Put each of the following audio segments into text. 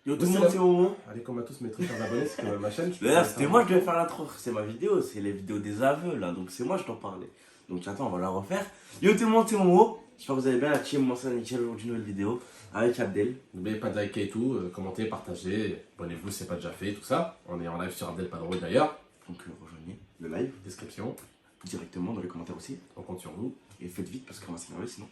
Yo tout le monde, c'est Momo. Allez, comme à tous mes trucs abonnés, c'est que ma chaîne. Là, c'était moi, je devais faire l'intro. C'est ma vidéo, c'est les vidéos des aveux là. Donc c'est moi, je dois parler. Donc attends, on va la refaire. Yo tout le monde, c'est Momo. J'espère que vous allez bien. La team, moi, c'est nickel. Aujourd'hui, une nouvelle vidéo avec Abdel. N'oubliez pas de liker et tout, commenter, partager. Abonnez-vous si c'est pas déjà fait, tout ça. On est en live sur Abdel Padro d'ailleurs. Donc rejoignez le live Description. directement dans les commentaires aussi. On compte sur vous. Et faites vite parce qu'on va s'énerver sinon.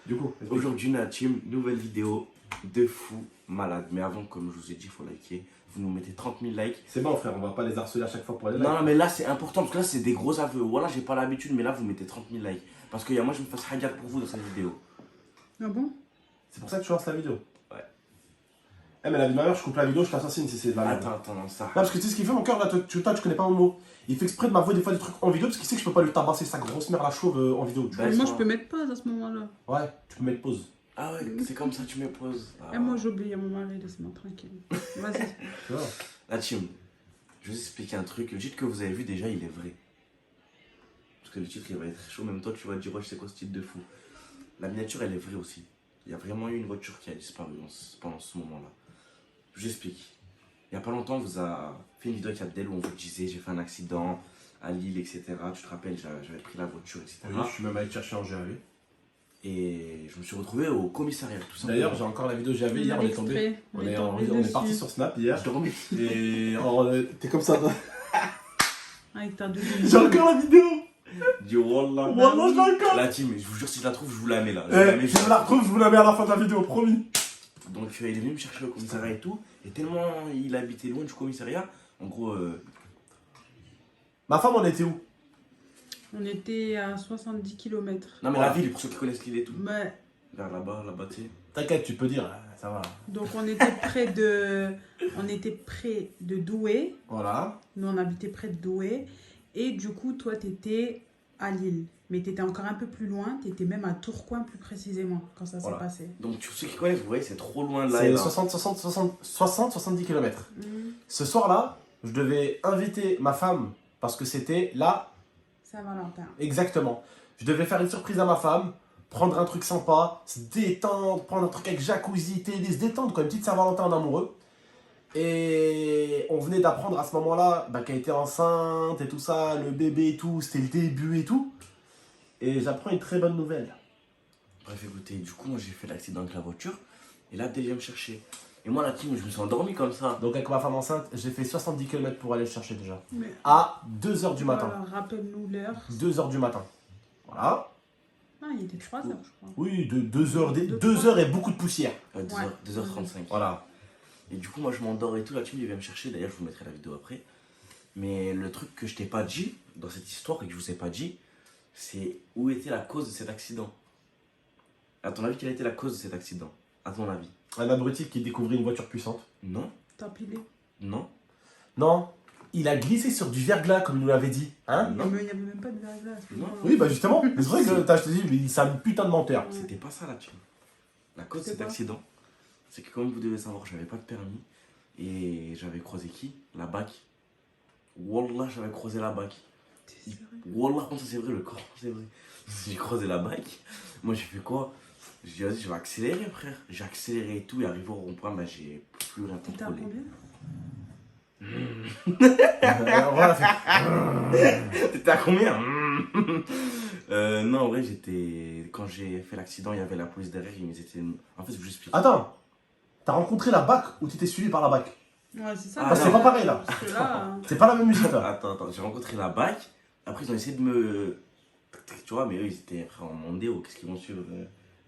Du coup, Aujourd'hui, la team, nouvelle vidéo de fou malade. Mais avant, comme je vous ai dit, il faut liker. Vous nous mettez 30 000 likes. c'est bon, frère, on va pas les harceler à chaque fois pour les likes. Non, mais là, c'est important parce que là, c'est des gros aveux. Voilà, j'ai pas l'habitude, mais là, vous mettez 30 000 likes. Parce que moi, je me fasse hagar pour vous dans cette vidéo. Ah bon? C'est pour ça que tu lances la vidéo. Ouais. Eh, mais la vie de ma mère, je coupe la vidéo, je t'assassine si c'est de la merde. Attends, non, ça. Non, parce que tu sais ce qu'il fait, mon cœur, là, tu connais pas mon mot. Il fait exprès de m'avouer des fois des trucs en vidéo parce qu'il sait que je peux pas lui tabasser sa grosse mère la chauve en vidéo. Bah, Moi, ça- je peux mettre pause à ce moment-là. Ouais, tu peux mettre pause. Ah ouais, c'est comme ça, tu me poses. Ah. Et moi, j'oublie à mon mari, laisse-moi tranquille. Vas-y. Tu vois. La team, je vais vous expliquer un truc. Le titre que vous avez vu, déjà, il est vrai. Parce que le titre, il va être chaud. Même toi, tu vas dire, ouais, c'est quoi ce titre de fou. La miniature, elle est vraie aussi. Il y a vraiment eu une voiture qui a disparu pendant ce moment-là. Je vous explique. Il y a pas longtemps, on vous a fait une vidéo avec Abdel où on vous disait, j'ai fait un accident à Lille, etc. Tu te rappelles, j'avais pris la voiture, etc. Oui, je suis même allé te chercher en GAV. Et je me suis retrouvé au commissariat, tout simplement. D'ailleurs, j'ai encore la vidéo GAV. Hier, on est tombé. On est parti sur Snap hier. Je dormais. Et t'es comme ça. Avec ta J'ai encore la vidéo. Dis Wallah. Wallah, je l'ai encore. La team, je vous jure, si je la trouve, je vous la mets là. Eh, si je la retrouve, je vous la mets à la fin de la vidéo, promis. Donc il est venu me chercher au commissariat et tout. Et tellement il habitait loin du commissariat, en gros, Ma femme, on était où? On était à 70 km. non mais Voilà. la ville, pour ceux qui connaissent l'île et tout. Mais, Vers là-bas, tu sais. T'inquiète, tu peux dire, ça va. donc, on était près de... On était près de Douai. Voilà. Nous, on habitait près de Douai. Et du coup, toi, t'étais à Lille. Mais t'étais encore un peu plus loin. T'étais même à Tourcoing, plus précisément, quand ça s'est Voilà. passé. Donc tous ceux qui connaissent, vous voyez, c'est trop loin de là. et C'est là. 70 km. Mmh. Ce soir-là, je devais inviter ma femme parce que c'était là, Saint-Valentin. exactement. Je devais faire une surprise à ma femme, prendre un truc sympa, se détendre, prendre un truc avec jacuzzi, télé, se détendre, quoi, une petite Saint-Valentin en amoureux. Et on venait d'apprendre à ce moment-là qu'elle était enceinte et tout ça, le bébé et tout, c'était le début et tout. Et j'apprends une très bonne nouvelle. Bref, écoutez, du coup, moi j'ai fait l'accident avec la voiture. Et là, Abdel vient me chercher. Et moi, la team, je me suis endormi comme ça. Donc avec ma femme enceinte, j'ai fait 70 km pour aller le chercher déjà. Mais, À 2h du matin. voilà, rappelle-nous l'heure. 2h du matin. Voilà. Ah, il était 3 heures, je crois. Oui, de 2h, Deux, 2h et beaucoup de poussière. 2h35. Voilà. Et du coup, moi je m'endors et tout. La team, il vient me chercher. D'ailleurs, je vous mettrai la vidéo après. Mais le truc que je t'ai pas dit dans cette histoire et que je vous ai pas dit, c'est où était la cause de cet accident. À ton avis, quelle a été la cause de cet accident? À ton avis? Un abruti qui découvrit une voiture puissante. Non? T'as pilé. Non? Non, il a glissé sur du verglas comme il nous l'avait dit. Hein? Non. Mais il n'y avait même pas de verglas. Non. Oui, bah justement. C'est vrai que je te dis, mais c'est un putain de menteur. C'était pas ça la team. La cause de C'était cet quoi? accident, c'est que comme vous devez savoir, j'avais pas de permis. Et j'avais croisé qui? La BAC. Wallah, j'avais croisé la BAC. T'es sérieux? Wallah, quand ça c'est vrai, le corps, c'est vrai. J'ai croisé la BAC. Moi, j'ai fait quoi? J'ai dit, vas-y, je vais accélérer, frère. J'ai accéléré et tout. Et arrivé au rond-point, bah, j'ai plus rien T'étais à contrôlé. combien? Voilà, fait- T'étais à combien? Non, en vrai, j'étais. Quand j'ai fait l'accident, il y avait la police derrière. Ils étaient. En fait, je vous explique. Attends, t'as rencontré la BAC ou t'étais suivi par la BAC? Ouais, c'est ça. Ah, Parce que c'est non. pas pareil là. Parce que là, C'est pas la même musique là. Attends, j'ai rencontré la BAC. Après, ils ont essayé de me. Tu vois, mais eux, ils étaient après en Mondeo. Qu'est-ce qu'ils vont suivre?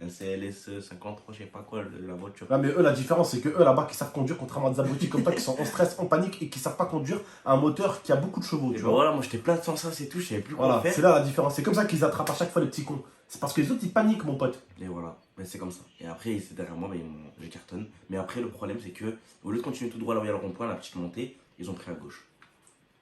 Un CLS 53, je sais pas quoi, la voiture. Ouais, mais eux, la différence, c'est que eux, là-bas, qui savent conduire, contrairement à des abrutis comme toi qui sont en stress, en panique et qui savent pas conduire un moteur qui a beaucoup de chevaux. Et Tu ben vois. voilà, moi j'étais plein de sens et tout, je savais plus quoi Voilà, faire. c'est là la différence. C'est comme ça qu'ils attrapent à chaque fois les petits cons. C'est parce que les autres, ils paniquent, mon pote. Et voilà, ben, c'est comme ça. Et après, ils étaient derrière moi, ben, je cartonne. Mais après, le problème, c'est que au lieu de continuer tout droit là où il y a le rond-point, la petite montée, ils ont pris à gauche.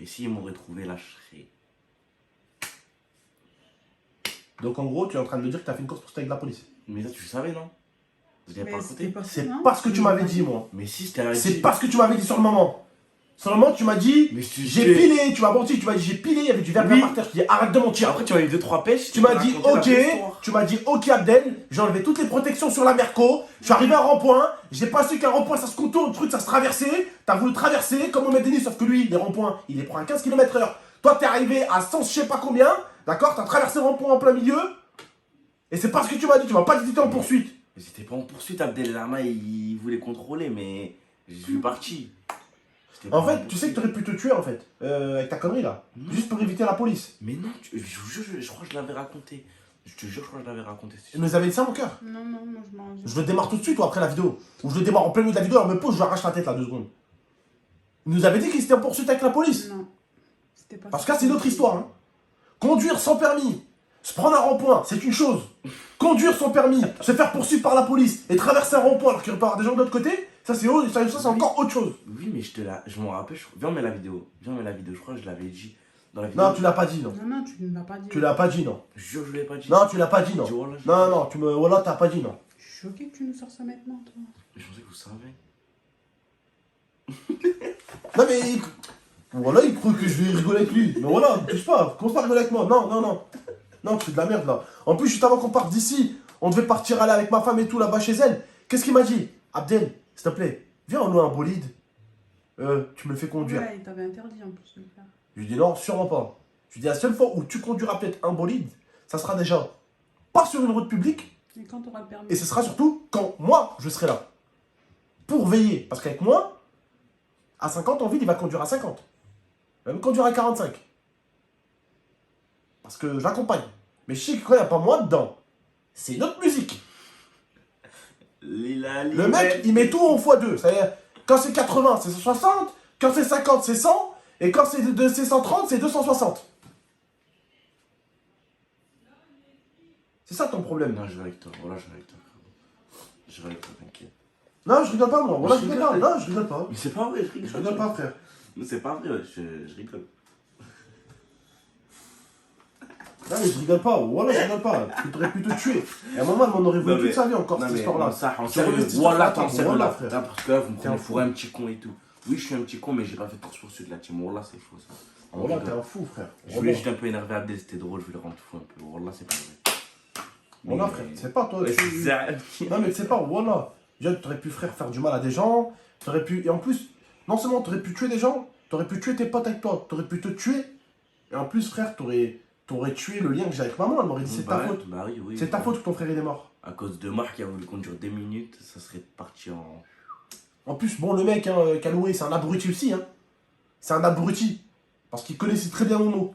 Et s'ils m'auraient trouvé là, je serais. Donc en gros, tu es en train de me dire que t'as fait une course pour avec de la police. Mais ça, tu le savais, non? Vous n'avez pas mais c'était raconté? pas ça, C'est non? pas ce que tu m'avais dit, moi. Mais si, c'était la C'est pas ce que tu m'avais dit sur le moment. Seulement, tu m'as dit, Mais je te j'ai jure. pilé, tu m'as menti, tu m'as dit, j'ai pilé, il y avait du verre Oui. par terre. Je dis, arrête de mentir. Après, tu m'as eu 2-3 pêches. Tu m'as dit, raconté la ok, vraie histoire. tu m'as dit, ok, Abdel, j'ai enlevé toutes les protections sur la Merco, je suis arrivé à un rond-point, j'ai pas su qu'un rond-point ça se contourne, le truc ça se traversait, t'as voulu traverser comme au Medeni, sauf que lui, les ronds-points, il les prend à 15 km/h. Toi, t'es arrivé à 100, je sais pas combien, d'accord, t'as traversé le rond-point en plein milieu, et c'est pas ce que tu m'as dit, tu m'as pas dit que t'étais en poursuite. Mais c'était pas en poursuite, Abdelrahman, il voulait contrôler, mais je suis parti. J'étais En pas fait, tu sais que t'aurais pu te tuer en fait, avec ta connerie là, Non. juste pour éviter la police. Mais non, je vous jure, je crois que je l'avais raconté. Je te jure, je crois que je l'avais raconté. Il nous avait dit ça, mon cœur. Non, non, moi je m'en rappelle. Je le démarre tout de suite ou après la vidéo. Ou je le démarre en plein milieu de la vidéo, alors me pose, je lui arrache la tête là, 2 secondes. Il nous avait dit qu'il était en poursuite avec la police. Non. C'était pas Parce que ça. là, c'est une autre histoire. Hein. Conduire sans permis, se prendre un rond-point, c'est une chose. Conduire sans permis, se faire poursuivre par la police et traverser un rond-point alors qu'il y aurait pas des gens de l'autre côté, ça c'est encore autre chose. Oui, mais je m'en rappelle. Viens, on met la vidéo. Viens, on met la vidéo. Je crois que je l'avais dit dans la vidéo. Non, tu l'as pas dit, non. Non, non, tu ne l'as pas dit. Tu l'as pas dit, non. Je jure, je l'ai pas dit. Non, tu l'as pas dit, non. Je dis, voilà, Non, non, tu me. Voilà, t'as pas dit, non. Je suis choquée que tu nous sors ça maintenant, toi. Je pensais que vous savez. Non, mais. Voilà, il croit que je vais rigoler avec lui. Mais voilà, ne touche pas, commence pas à rigoler avec moi. Non, non, non. Non, tu fais de la merde là. En plus, juste avant qu'on parte d'ici, on devait partir aller avec ma femme et tout là-bas chez elle. Qu'est-ce qu'il m'a dit? Abdel, s'il te plaît, viens, on loue un bolide. Tu me le fais conduire. Ouais, il t'avait interdit en plus de le faire. Je lui dis non, sûrement pas. Je lui dis la seule fois où tu conduiras peut-être un bolide, ça sera déjà pas sur une route publique Et quand t'auras le permis. et ce sera surtout quand moi je serai là. Pour veiller. Parce qu'avec moi, à 50 en ville, il va conduire à 50. Il va même conduire à 45. Parce que je l'accompagne. Mais je sais que quand il n'y a pas moi dedans, c'est une autre musique. Le mec, il met tout en x2. C'est-à-dire, quand c'est 80, c'est 60. Quand c'est 50, c'est 100. Et quand c'est 130, c'est 260. C'est ça ton problème. Non, je vais avec toi. Voilà, je vais avec toi. Je vais avec toi, t'inquiète. Non, je rigole pas, moi. Voilà, Je je rigole rigole. pas. Non, je rigole pas. Mais c'est pas vrai, je rigole. Je rigole pas, frère. Mais c'est pas vrai, je rigole. Non, mais je rigole pas. Voilà, je rigole pas. Tu aurais pu te tuer. Et à un moment, elle m'en aurait voulu Non, mais- toute sa vie encore, Non, cette mais histoire-là. ça, en Sérieux, sérieux, cette histoire, voilà, attends, t'en sérieux voilà, là. frère. Là, parce que là, vous me T'es prenez un fou. pour un petit con et tout. Oui, je suis un petit con, mais j'ai pas fait de course-poursuite de la team. Wallah, c'est chaud ça. En Voilà, vrai, t'es un fou, frère. je voulais juste un peu énerver Abdel, c'était drôle, je voulais le rendre fou un peu. Wallah, c'est pas vrai. Voilà, Mais- frère. C'est pas toi. Ouais, tu- c'est ça. Non, mais c'est pas, voilà. Déjà, t'aurais pu, frère, faire du mal à des gens. T'aurais pu. Et en plus, non seulement t'aurais pu tuer des gens, t'aurais pu tuer tes potes avec toi. T'aurais pu te tuer. Et en plus, frère, t'aurais tué le lien que j'ai avec maman. Elle m'aurait dit c'est ta Bah, faute. Bah oui, oui. C'est ta faute que ton frère il est mort. À cause de Marc qui a voulu conduire 2 minutes, ça serait parti en. En plus, bon, le mec hein, qui a loué, c'est un abruti aussi. Hein. C'est un abruti. Parce qu'il connaissait très bien mon mot.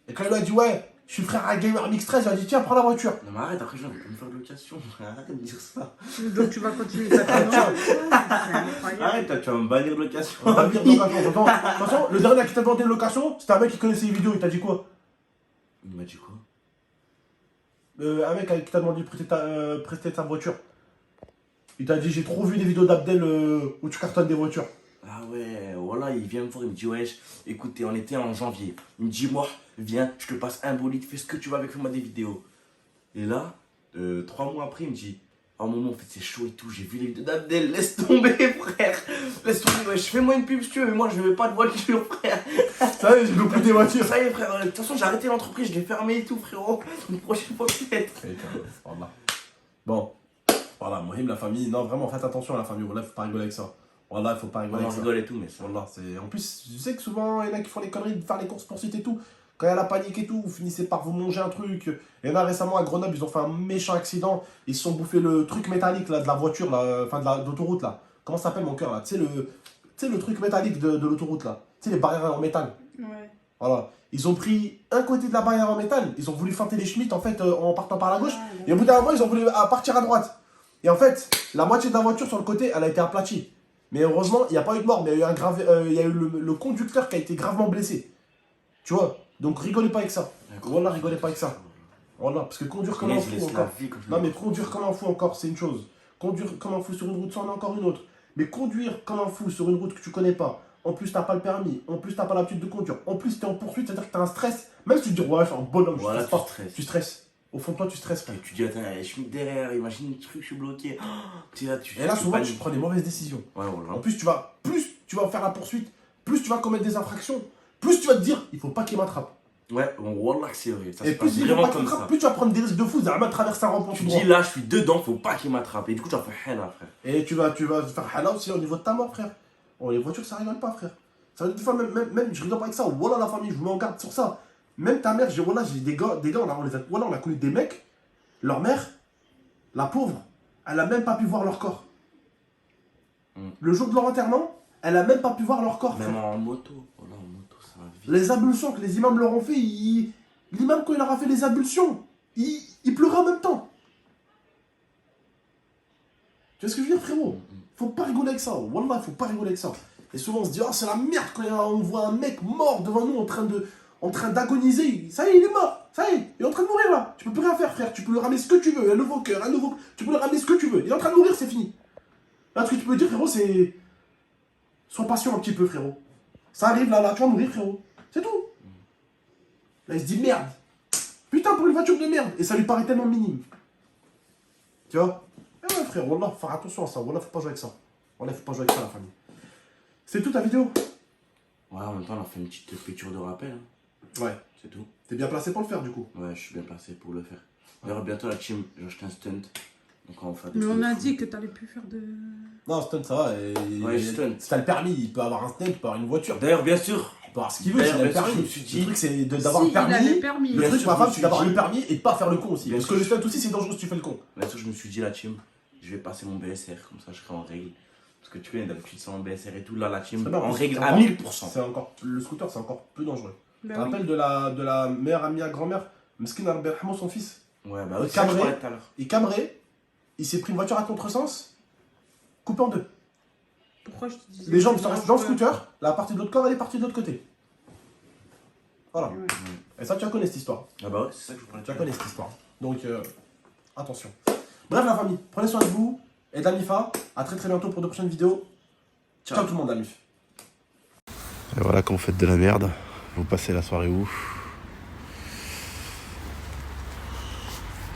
Et quand il lui a dit, ouais, je suis frère à Gamer Mix 13, il a dit, tiens, prends la voiture. Non, mais arrête, après, je vais me faire de location. Arrête de me dire ça. Donc tu vas continuer ta connerie. C'est incroyable. Arrête, là, tu vas me bannir de location. On va venir de location. De toute façon, le dernier qui t'a demandé une location, c'était un mec qui connaissait les vidéos. Il t'a dit quoi? Il m'a dit quoi? Un mec qui t'a demandé de prêter ta voiture. Il t'a dit, j'ai trop vu des vidéos d'Abdel où tu cartonnes des voitures. Ah ouais, voilà, il vient me voir, il me dit, wesh, écoutez, on était en janvier. Il me dit, moi, viens, je te passe un bolide, fais ce que tu veux avec, fais-moi des vidéos. Et là, 3 mois après, il me dit, oh maman, en fait, c'est chaud et tout, j'ai vu les vidéos d'Abdel, laisse tomber, frère. Laisse tomber, wesh, fais-moi une pub si tu veux, mais moi, je veux pas de voiture, frère. Ça y est, j'ai loupé des voitures. Ça y est, frère, de toute façon, j'ai arrêté l'entreprise, je l'ai fermé et tout, frérot. Une prochaine fois, peut-être. Voilà. Bon, voilà, Mohim, la famille. Non, vraiment, faites attention à la famille. Voilà, faut pas rigoler avec ça. Voilà, faut pas On rigoler en avec ça. rigole et tout, mais ça. Voilà, c'est... En plus, je sais que souvent, il y en a qui font les conneries de faire les courses poursuites et tout. Quand il y a la panique et tout, vous finissez par vous manger un truc. Il y en a récemment à Grenoble, ils ont fait un méchant accident. Ils se sont bouffés le truc métallique là, de la voiture, là, enfin de l'autoroute là. Comment ça s'appelle mon cœur là? Tu sais, le truc métallique de l'autoroute là. Tu sais, les barrières en métal. Ouais. Voilà. Ils ont pris un côté de la barrière en métal. Ils ont voulu feinter les Schmitt en fait en partant par la gauche. Ah, Et au bout d'un moment, ils ont voulu partir à droite. Et en fait, la moitié de la voiture sur le côté, elle a été aplatie. Mais heureusement, il n'y a pas eu de mort, mais il y a eu, le conducteur qui a été gravement blessé. Tu vois? Donc rigolez pas avec ça. Voilà, rigolez pas avec ça. Voilà, parce que conduire comme un Mais fou je laisse la encore. vie quand je Non, le- mais conduire comme un fou encore, c'est une chose. Conduire comme un fou sur une route, c'en est encore une autre. Mais conduire comme un fou sur une route que tu connais pas, en plus t'as pas le permis, en plus t'as pas l'habitude de conduire, en plus t'es en poursuite, c'est-à-dire que t'as un stress. Même si tu te dis, ouais, je suis un bonhomme, je Voilà, stresse tu pas. stresses. Tu stresses. Au fond de toi, tu stresses. Et tu dis, attends, je suis derrière, imagine le truc, je suis bloqué. Oh, tu es là, tu Et là, souvent, tu paniques. prends des mauvaises décisions. Ouais, voilà. En plus, tu vas plus tu vas faire la poursuite, plus tu vas commettre des infractions, plus tu vas te dire, il faut pas qu'il m'attrape. Ouais, bon, wallah que c'est vrai. Ça Et se passe plus il faut vraiment pas qu'il comme m'attrape, ça. plus tu vas prendre des risques de fou, Zama traverser un rond-point Tu tout droit. dis là, je suis dedans, faut pas qu'il m'attrape. Et du coup, tu vas faire henna, frère. Et tu vas faire halal aussi au niveau de ta mort, frère. Oh, les voitures, ça rigole pas, frère. Ça, des fois, même, je rigole pas avec ça. Voilà la famille, je vous mets en garde sur ça. Même ta mère, j'ai des gars, on a connu des mecs, leur mère, la pauvre, elle a même pas pu voir leur corps. Le jour de leur enterrement, elle a même pas pu voir leur corps, Même frère. en moto. Voilà, en moto, ça va vite. Les ablutions que les imams leur ont fait, l'imam, quand il leur a fait les ablutions, il pleurait en même temps. Tu vois ce que je veux dire, frérot? Faut pas rigoler avec ça. Wallah, faut pas rigoler avec ça. Et souvent, on se dit, oh, c'est la merde quand on voit un mec mort devant nous en train d'agoniser. Ça y est, il est mort. Ça y est, il est en train de mourir là. Tu peux plus rien faire, frère. Tu peux lui ramener ce que tu veux. Un nouveau cœur, tu peux lui ramener ce que tu veux. Il est en train de mourir, c'est fini. Là, ce que tu peux dire, frérot, c'est. Sois patient un petit peu, frérot. Ça arrive là, tu vas mourir, frérot. C'est tout. Là, il se dit, merde. Putain, pour une voiture de merde. Et ça lui paraît tellement minime. Tu vois? Eh ouais, frère, Wallah, faut faire attention à ça. Wallah, faut pas jouer avec ça. Wallah, faut pas jouer avec ça, la famille. C'est toute ta vidéo? Ouais, en même temps, on a fait une petite piqûre de rappel. Hein. Ouais. C'est tout. T'es bien placé pour le faire, du coup. Ouais, je suis bien placé pour le faire. D'ailleurs, bientôt, la team, j'ai acheté un stunt. Donc, on va faire des Mais trucs on a de fou. dit que t'allais plus faire de. Non, stunt, ça va. Ouais, stunt. Si t'as le permis, il peut avoir un stunt, il peut avoir une voiture. D'ailleurs, bien sûr. Il peut avoir ce qu'il veut, s'il a le D'ailleurs, bien sûr, permis. je me suis dit- Le truc, c'est d'avoir Si, le permis. il a le permis. Le Bien truc, sûr, ma je femme, me c'est suis d'avoir dit- le permis et de pas faire le con aussi. Bien Parce que sûr. le stunt aussi, c'est dangereux si tu fais le con. Bien sûr, je me suis dit, la team, je vais passer mon BSR. Comme ça, je serai en règle. Parce que tu connais, d'habitude, c'est en BSR et tout. Là, la team, C'est bien, en c'est règle encore- à 1000%. C'est encore, le scooter, c'est encore plus dangereux. Tu Bah te oui. rappelles de la meilleure amie à grand-mère, Meskin Al-Berhamo, son fils? Ouais, bah, c'est ça que je Cabré. parlais tout à l'heure. Il cambré, il s'est pris une voiture à contresens, coupé en deux. Pourquoi je te disais Les jambes que sont c'est restées dans le dangereux. scooter, la partie de l'autre corps, elle est partie de l'autre côté. Voilà. Ouais. Et ça, tu as connais cette histoire. Ah, bah, ouais, c'est ça que je parlais. Tu as connais cette histoire. Donc, attention. Bref, la famille, prenez soin de vous et de la MIFA. À très très bientôt pour de prochaines vidéos. Ciao, tout le monde, la MIF. Et voilà, quand vous faites de la merde, vous passez la soirée où?